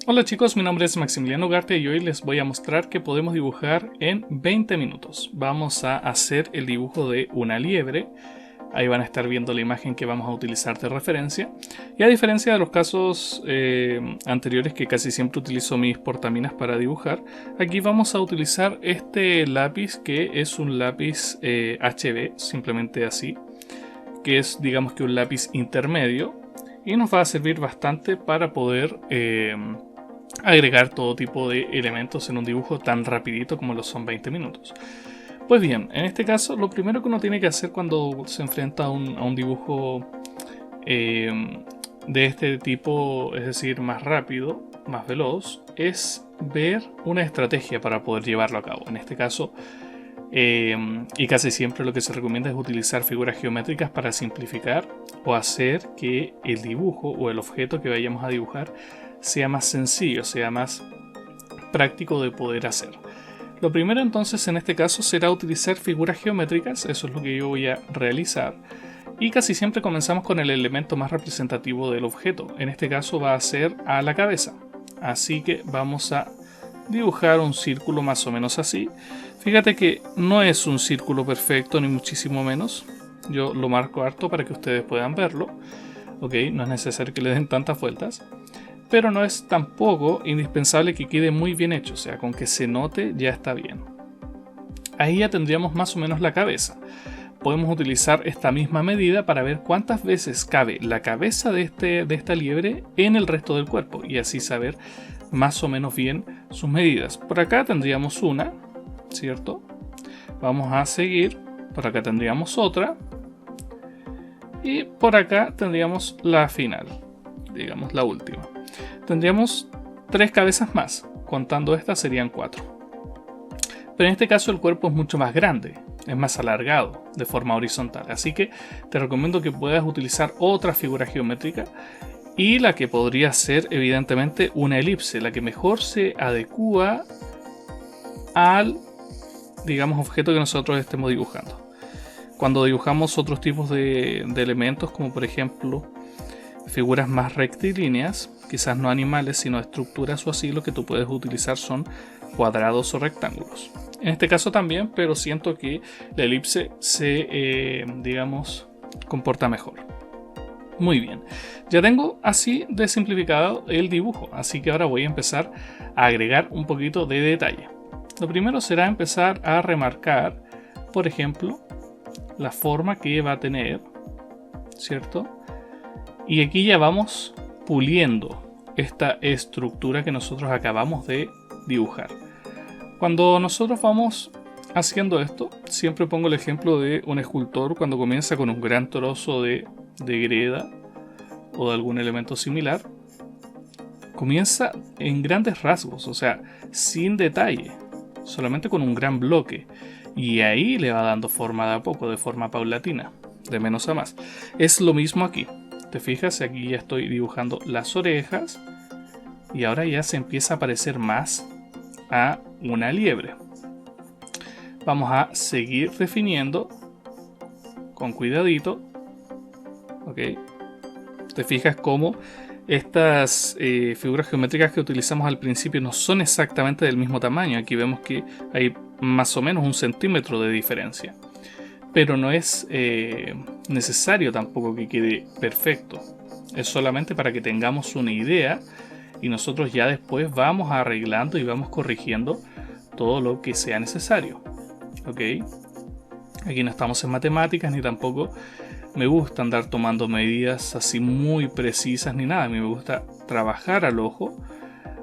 Hola chicos, mi nombre es Maximiliano Ugarte y hoy les voy a mostrar que podemos dibujar en 20 minutos. Vamos a hacer el dibujo de una liebre. Ahí van a estar viendo la imagen que vamos a utilizar de referencia. Y a diferencia de los casos anteriores que casi siempre utilizo mis portaminas para dibujar, aquí vamos a utilizar este lápiz que es un lápiz HB, simplemente así, que es digamos que un lápiz intermedio y nos va a servir bastante para poder agregar todo tipo de elementos en un dibujo tan rapidito como lo son 20 minutos. Pues bien, en este caso lo primero que uno tiene que hacer cuando se enfrenta a un dibujo de este tipo, es decir, más rápido, más veloz, es ver una estrategia para poder llevarlo a cabo. En este caso, y casi siempre lo que se recomienda es utilizar figuras geométricas para simplificar o hacer que el dibujo o el objeto que vayamos a dibujar sea más sencillo, sea más práctico de poder hacer. Lo primero entonces en este caso será utilizar figuras geométricas, eso es lo que yo voy a realizar. Y casi siempre comenzamos con el elemento más representativo del objeto, en este caso va a ser a la cabeza. Así que vamos a dibujar un círculo más o menos así. Fíjate que no es un círculo perfecto ni muchísimo menos, yo lo marco harto para que ustedes puedan verlo. Ok, no es necesario que le den tantas vueltas, pero no es tampoco indispensable que quede muy bien hecho, o sea, con que se note ya está bien. Ahí ya tendríamos más o menos la cabeza. Podemos utilizar esta misma medida para ver cuántas veces cabe la cabeza de esta liebre en el resto del cuerpo y así saber más o menos bien sus medidas. Por acá tendríamos una, ¿cierto? Vamos a seguir, por acá tendríamos otra y por acá tendríamos la final, digamos la última. Tendríamos 3 cabezas más, contando estas serían 4. Pero en este caso el cuerpo es mucho más grande, es más alargado de forma horizontal, así que te recomiendo que puedas utilizar otra figura geométrica y la que podría ser evidentemente una elipse, la que mejor se adecua al, digamos, objeto que nosotros estemos dibujando. Cuando dibujamos otros tipos de elementos, como por ejemplo figuras más rectilíneas, quizás no animales sino estructuras o así, lo que tú puedes utilizar son cuadrados o rectángulos. En este caso también, pero siento que la elipse se, digamos, comporta mejor. Muy bien, ya tengo así de simplificado el dibujo, así que ahora voy a empezar a agregar un poquito de detalle. Lo primero será empezar a remarcar, por ejemplo, la forma que va a tener, ¿cierto? Y aquí ya vamos puliendo esta estructura que nosotros acabamos de dibujar. Cuando nosotros vamos haciendo esto, siempre pongo el ejemplo de un escultor cuando comienza con un gran trozo de greda o de algún elemento similar. Comienza en grandes rasgos, o sea, sin detalle, solamente con un gran bloque. Y ahí le va dando forma de a poco, de forma paulatina, de menos a más. Es lo mismo aquí. Te fijas, aquí ya estoy dibujando las orejas y ahora ya se empieza a parecer más a una liebre. Vamos a seguir definiendo con cuidadito. Ok, te fijas cómo estas figuras geométricas que utilizamos al principio no son exactamente del mismo tamaño. Aquí vemos que hay más o menos 1 centímetro de diferencia. Pero no es necesario tampoco que quede perfecto. Es solamente para que tengamos una idea y nosotros ya después vamos arreglando y vamos corrigiendo todo lo que sea necesario. ¿Ok? Aquí no estamos en matemáticas ni tampoco me gusta andar tomando medidas así muy precisas ni nada. A mí me gusta trabajar al ojo,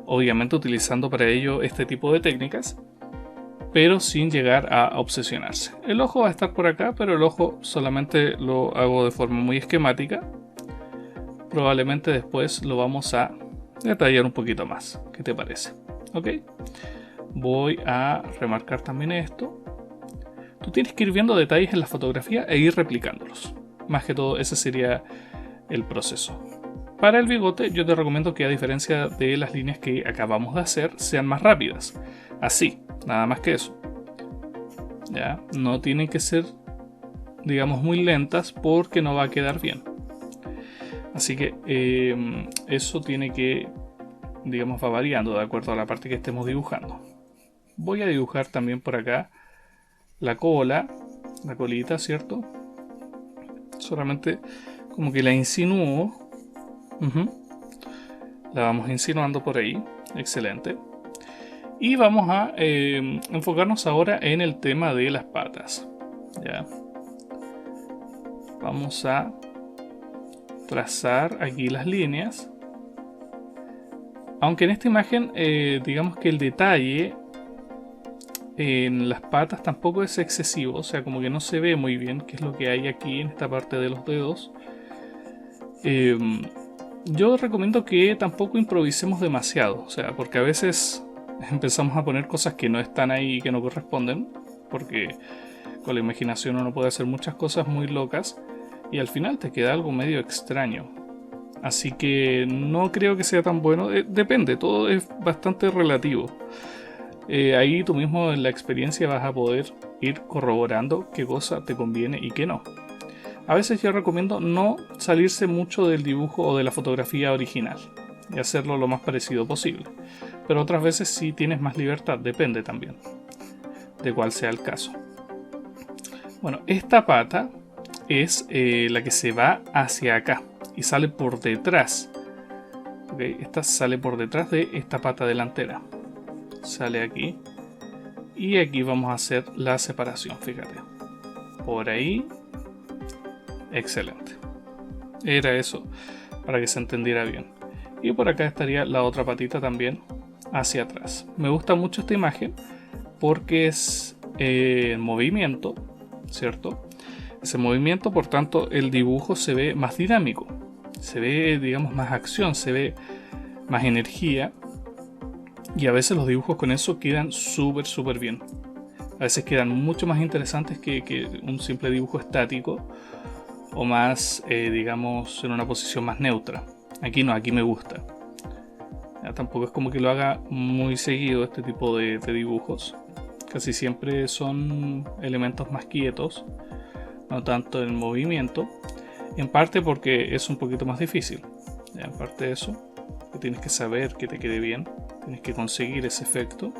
obviamente utilizando para ello este tipo de técnicas, pero sin llegar a obsesionarse. El ojo va a estar por acá, pero el ojo solamente lo hago de forma muy esquemática. Probablemente después lo vamos a detallar un poquito más. ¿Qué te parece? Ok. Voy a remarcar también esto. Tú tienes que ir viendo detalles en la fotografía e ir replicándolos. Más que todo, ese sería el proceso. Para el bigote, yo te recomiendo que a diferencia de las líneas que acabamos de hacer, sean más rápidas. Así. Nada más que eso. Ya, no tienen que ser, digamos, muy lentas porque no va a quedar bien. Así que eso tiene que digamos, va variando de acuerdo a la parte que estemos dibujando. Voy a dibujar también por acá la cola, la colita, ¿cierto? Solamente como que la insinúo. La vamos insinuando por ahí. Excelente. Y vamos a enfocarnos ahora en el tema de las patas. ¿Ya? Vamos a trazar aquí las líneas. Aunque en esta imagen, digamos que el detalle en las patas tampoco es excesivo. O sea, como que no se ve muy bien qué es lo que hay aquí en esta parte de los dedos. Yo recomiendo que tampoco improvisemos demasiado. O sea, porque a veces empezamos a poner cosas que no están ahí y que no corresponden. Porque con la imaginación uno puede hacer muchas cosas muy locas. Y al final te queda algo medio extraño. Así que no creo que sea tan bueno. Depende, todo es bastante relativo. Ahí tú mismo en la experiencia vas a poder ir corroborando qué cosa te conviene y qué no. A veces yo recomiendo no salirse mucho del dibujo o de la fotografía original y hacerlo lo más parecido posible. Pero otras veces sí tienes más libertad, depende también de cuál sea el caso. Bueno, esta pata es la que se va hacia acá y sale por detrás. ¿Okay? Esta sale por detrás de esta pata delantera. Sale aquí. Y aquí vamos a hacer la separación, fíjate. Por ahí. Excelente. Era eso, para que se entendiera bien. Y por acá estaría la otra patita también hacia atrás. Me gusta mucho esta imagen porque es en movimiento, ¿cierto? Ese movimiento, por tanto, el dibujo se ve más dinámico. Se ve, digamos, más acción, se ve más energía. Y a veces los dibujos con eso quedan súper bien. A veces quedan mucho más interesantes que un simple dibujo estático o más, digamos, en una posición más neutra. Aquí no, aquí me gusta. Ya, tampoco es como que lo haga muy seguido este tipo de dibujos. Casi siempre son elementos más quietos, no tanto en movimiento. En parte porque es un poquito más difícil. Ya, en parte de eso, que tienes que saber que te quede bien. Tienes que conseguir ese efecto,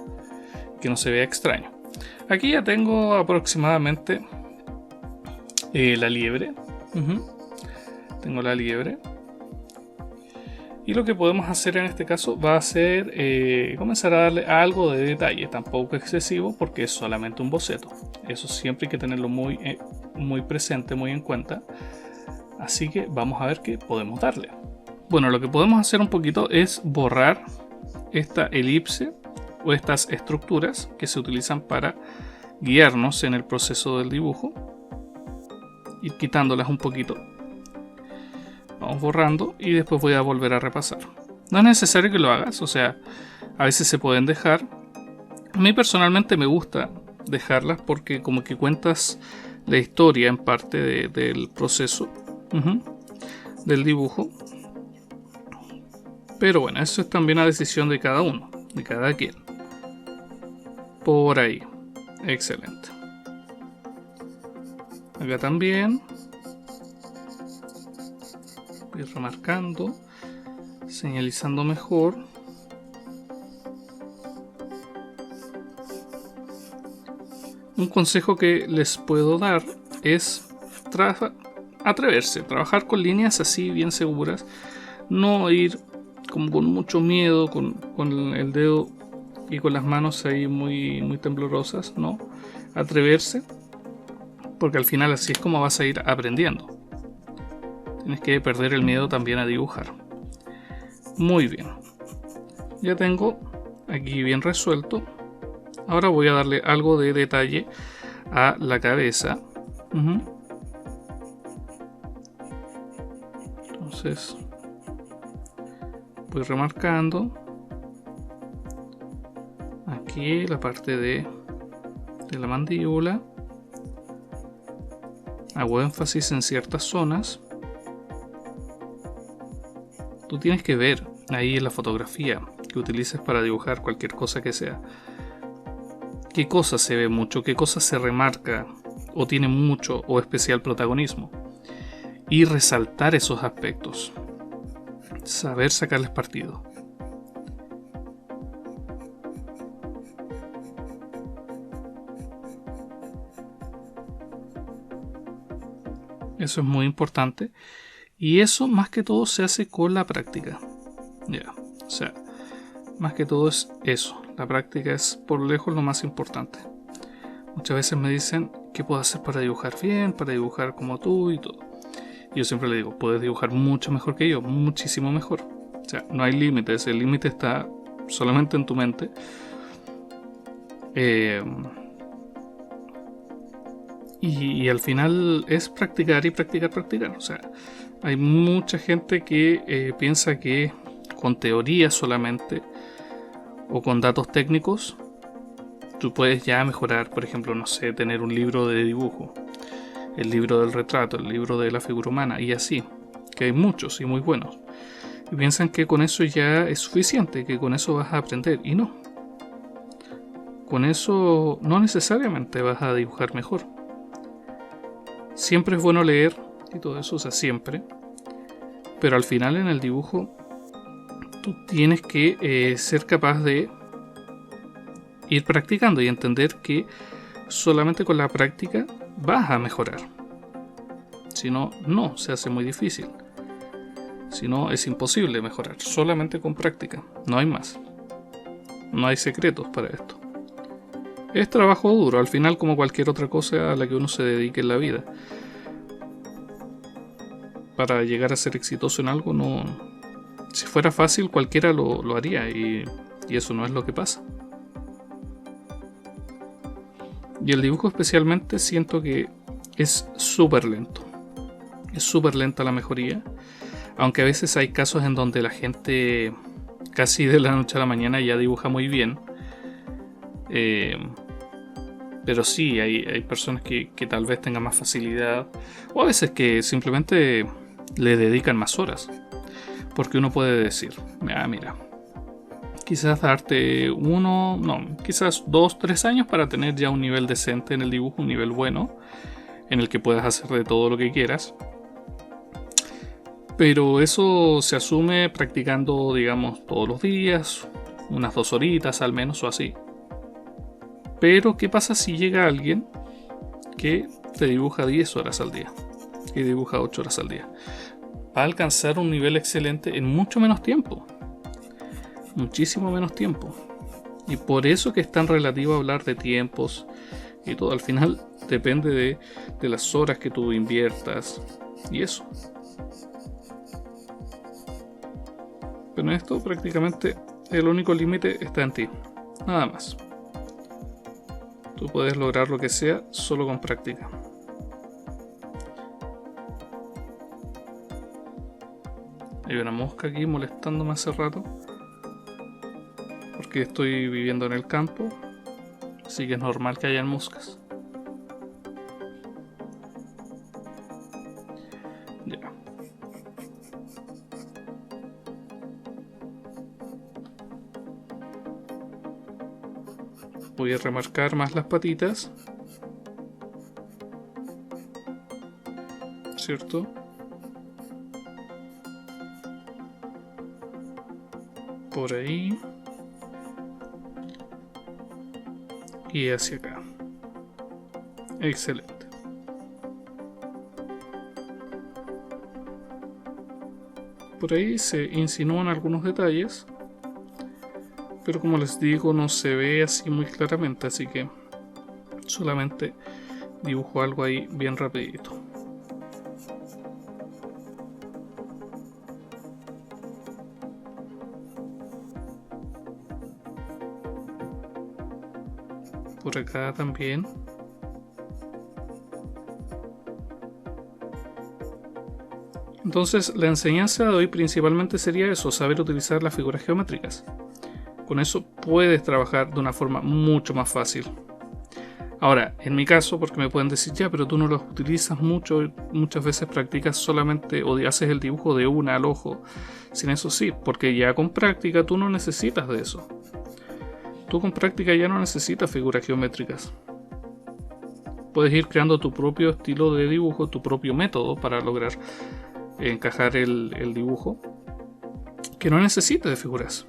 que no se vea extraño. Aquí ya tengo aproximadamente la liebre. Tengo la liebre. Y lo que podemos hacer en este caso va a ser comenzar a darle algo de detalle, tampoco excesivo porque es solamente un boceto. Eso siempre hay que tenerlo muy presente, muy en cuenta. Así que vamos a ver qué podemos darle. Bueno, lo que podemos hacer un poquito es borrar esta elipse o estas estructuras que se utilizan para guiarnos en el proceso del dibujo. Ir quitándolas un poquito. Vamos borrando y después voy a volver a repasar. No es necesario que lo hagas, o sea, a veces se pueden dejar. A mí personalmente me gusta dejarlas porque como que cuentas la historia en parte del proceso del dibujo. Pero bueno, eso es también a decisión de cada uno, de cada quien. Por ahí. Excelente. Acá también. Voy remarcando, señalizando mejor. Un consejo que les puedo dar es atreverse, trabajar con líneas así bien seguras, no ir como con mucho miedo, con el dedo y con las manos ahí muy temblorosas, no, atreverse, porque al final así es como vas a ir aprendiendo. Tienes que perder el miedo también a dibujar. Muy bien. Ya tengo aquí bien resuelto. Ahora voy a darle algo de detalle a la cabeza. Entonces voy remarcando aquí la parte de la mandíbula. Hago énfasis en ciertas zonas. Tú tienes que ver ahí en la fotografía que utilices para dibujar cualquier cosa que sea, qué cosa se ve mucho, qué cosa se remarca o tiene mucho o especial protagonismo, y resaltar esos aspectos, saber sacarles partido. Eso es muy importante. Y eso más que todo se hace con la práctica. Ya. O sea, más que todo es eso. La práctica es por lejos lo más importante. Muchas veces me dicen qué puedo hacer para dibujar bien, para dibujar como tú y todo. Y yo siempre le digo, puedes dibujar mucho mejor que yo, muchísimo mejor. O sea, no hay límites, el límite está solamente en tu mente. Y al final es practicar y practicar, practicar. O sea, hay mucha gente que piensa que con teoría solamente o con datos técnicos tú puedes ya mejorar, por ejemplo, no sé, tener un libro de dibujo, el libro del retrato, el libro de la figura humana y así, que hay muchos y muy buenos. Y piensan que con eso ya es suficiente, que con eso vas a aprender y no. Con eso no necesariamente vas a dibujar mejor. Siempre es bueno leer y todo eso, o sea, siempre. Pero al final en el dibujo tú tienes que ser capaz de ir practicando y entender que solamente con la práctica vas a mejorar. Si no, no, se hace muy difícil. Si no, es imposible mejorar. Solamente con práctica. No hay más. No hay secretos para esto. Es trabajo duro, al final como cualquier otra cosa a la que uno se dedique en la vida. Para llegar a ser exitoso en algo, no. Si fuera fácil, cualquiera lo haría y eso no es lo que pasa. Y el dibujo especialmente siento que es súper lento. Es súper lenta la mejoría. Aunque a veces hay casos en donde la gente casi de la noche a la mañana ya dibuja muy bien. Pero sí, hay personas que tal vez tengan más facilidad. O a veces que simplemente le dedican más horas. Porque uno puede decir, mira, quizás darte quizás 2-3 años para tener ya un nivel decente en el dibujo, un nivel bueno, en el que puedas hacer de todo lo que quieras. Pero eso se asume practicando, digamos, todos los días, unas 2 horitas al menos o así. Pero, ¿qué pasa si llega alguien que te dibuja 10 horas al día? Que dibuja 8 horas al día. Va a alcanzar un nivel excelente en mucho menos tiempo. Muchísimo menos tiempo. Y por eso que es tan relativo hablar de tiempos y todo. Al final depende de las horas que tú inviertas y eso. Pero en esto prácticamente el único límite está en ti. Nada más. Tú puedes lograr lo que sea solo con práctica. Hay una mosca aquí molestándome hace rato. Porque estoy viviendo en el campo. Así que es normal que hayan moscas. Ya. Voy a remarcar más las patitas. ¿Cierto? Por ahí. Y hacia acá. Excelente. Por ahí se insinúan algunos detalles. Pero como les digo, no se ve así muy claramente, así que solamente dibujo algo ahí bien rapidito. Por acá también. Entonces, la enseñanza de hoy principalmente sería eso, saber utilizar las figuras geométricas. Con eso puedes trabajar de una forma mucho más fácil. Ahora, en mi caso, porque me pueden decir, ya, pero tú no los utilizas mucho, muchas veces practicas solamente o haces el dibujo de una al ojo. Sin eso sí, porque ya con práctica tú no necesitas de eso. Tú con práctica ya no necesitas figuras geométricas. Puedes ir creando tu propio estilo de dibujo, tu propio método para lograr encajar el dibujo, que no necesita de figuras.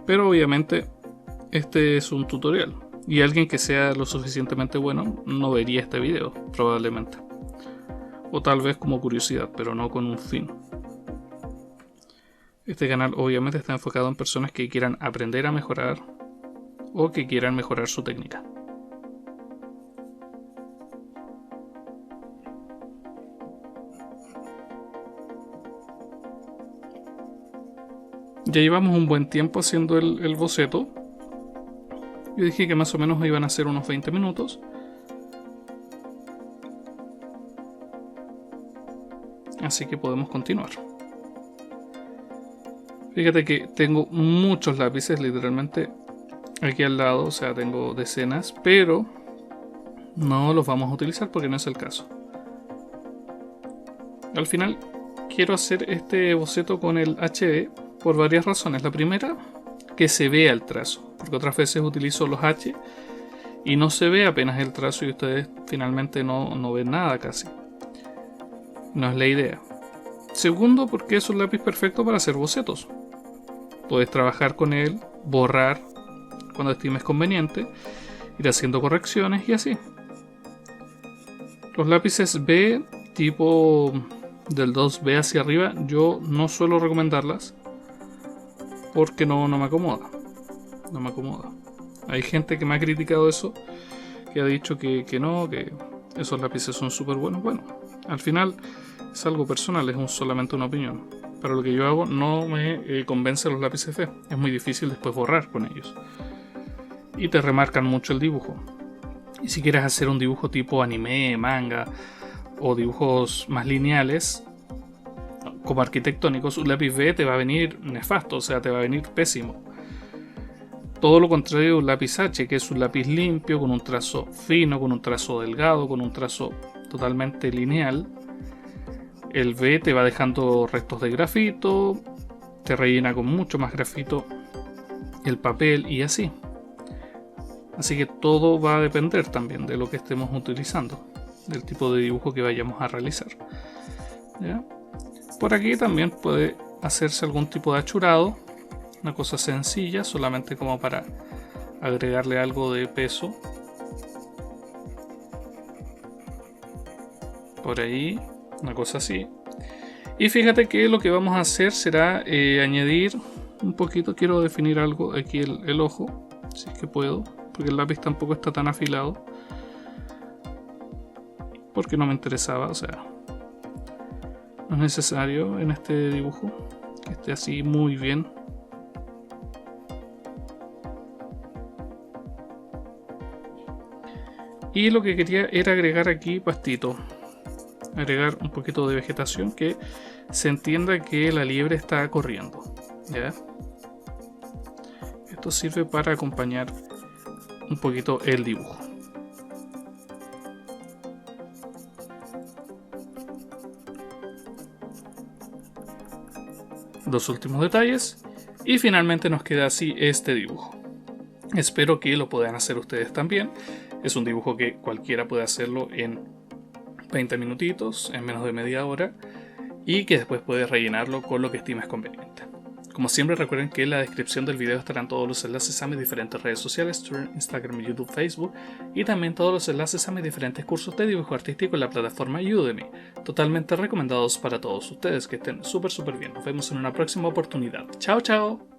Pero obviamente este es un tutorial Y alguien que sea lo suficientemente bueno no vería este video, probablemente. O tal vez como curiosidad, pero no con un fin. Este canal obviamente está enfocado en personas que quieran aprender a mejorar o que quieran mejorar su técnica. Ya llevamos un buen tiempo haciendo el boceto. Yo dije que más o menos iban a ser unos 20 minutos. Así que podemos continuar. Fíjate que tengo muchos lápices literalmente aquí al lado, o sea, tengo decenas, pero no los vamos a utilizar porque no es el caso. Al final quiero hacer este boceto con el HB por varias razones. La primera, que se vea el trazo, porque otras veces utilizo los H y no se ve apenas el trazo y ustedes finalmente no ven nada casi. No es la idea. Segundo, porque es un lápiz perfecto para hacer bocetos. Puedes trabajar con él, borrar cuando estimes conveniente, ir haciendo correcciones y así. Los lápices B, tipo del 2B hacia arriba, yo no suelo recomendarlas porque no me acomoda. No me acomoda. Hay gente que me ha criticado eso, que ha dicho que no, que esos lápices son súper buenos. Bueno, al final es algo personal, es solamente una opinión. Para lo que yo hago no me convence los lápices B. Es muy difícil después borrar con ellos. Y te remarcan mucho el dibujo. Y si quieres hacer un dibujo tipo anime, manga o dibujos más lineales, como arquitectónicos, un lápiz B te va a venir nefasto, o sea, te va a venir pésimo. Todo lo contrario de un lápiz H, que es un lápiz limpio, con un trazo fino, con un trazo delgado, con un trazo totalmente lineal. El B te va dejando restos de grafito, te rellena con mucho más grafito el papel y así. Así que todo va a depender también de lo que estemos utilizando, del tipo de dibujo que vayamos a realizar. ¿Ya? Por aquí también puede hacerse algún tipo de achurado, una cosa sencilla, solamente como para agregarle algo de peso. Por ahí, una cosa así. Y fíjate que lo que vamos a hacer será añadir un poquito, quiero definir algo aquí el ojo, si es que puedo, porque el lápiz tampoco está tan afilado, porque no me interesaba, o sea, no es necesario en este dibujo que esté así muy bien. Y lo que quería era agregar aquí pastito, agregar un poquito de vegetación, que se entienda que la liebre está corriendo, ¿ya? Esto sirve para acompañar un poquito el dibujo. Dos últimos detalles y finalmente nos queda así este dibujo. Espero que lo puedan hacer ustedes también. Es un dibujo que cualquiera puede hacerlo en 20 minutitos, en menos de media hora, y que después puedes rellenarlo con lo que estimes conveniente. Como siempre, recuerden que en la descripción del video estarán todos los enlaces a mis diferentes redes sociales, Twitter, Instagram, YouTube, Facebook, y también todos los enlaces a mis diferentes cursos de dibujo artístico en la plataforma Udemy, totalmente recomendados para todos ustedes. Que estén súper bien. Nos vemos en una próxima oportunidad. Chao, chao.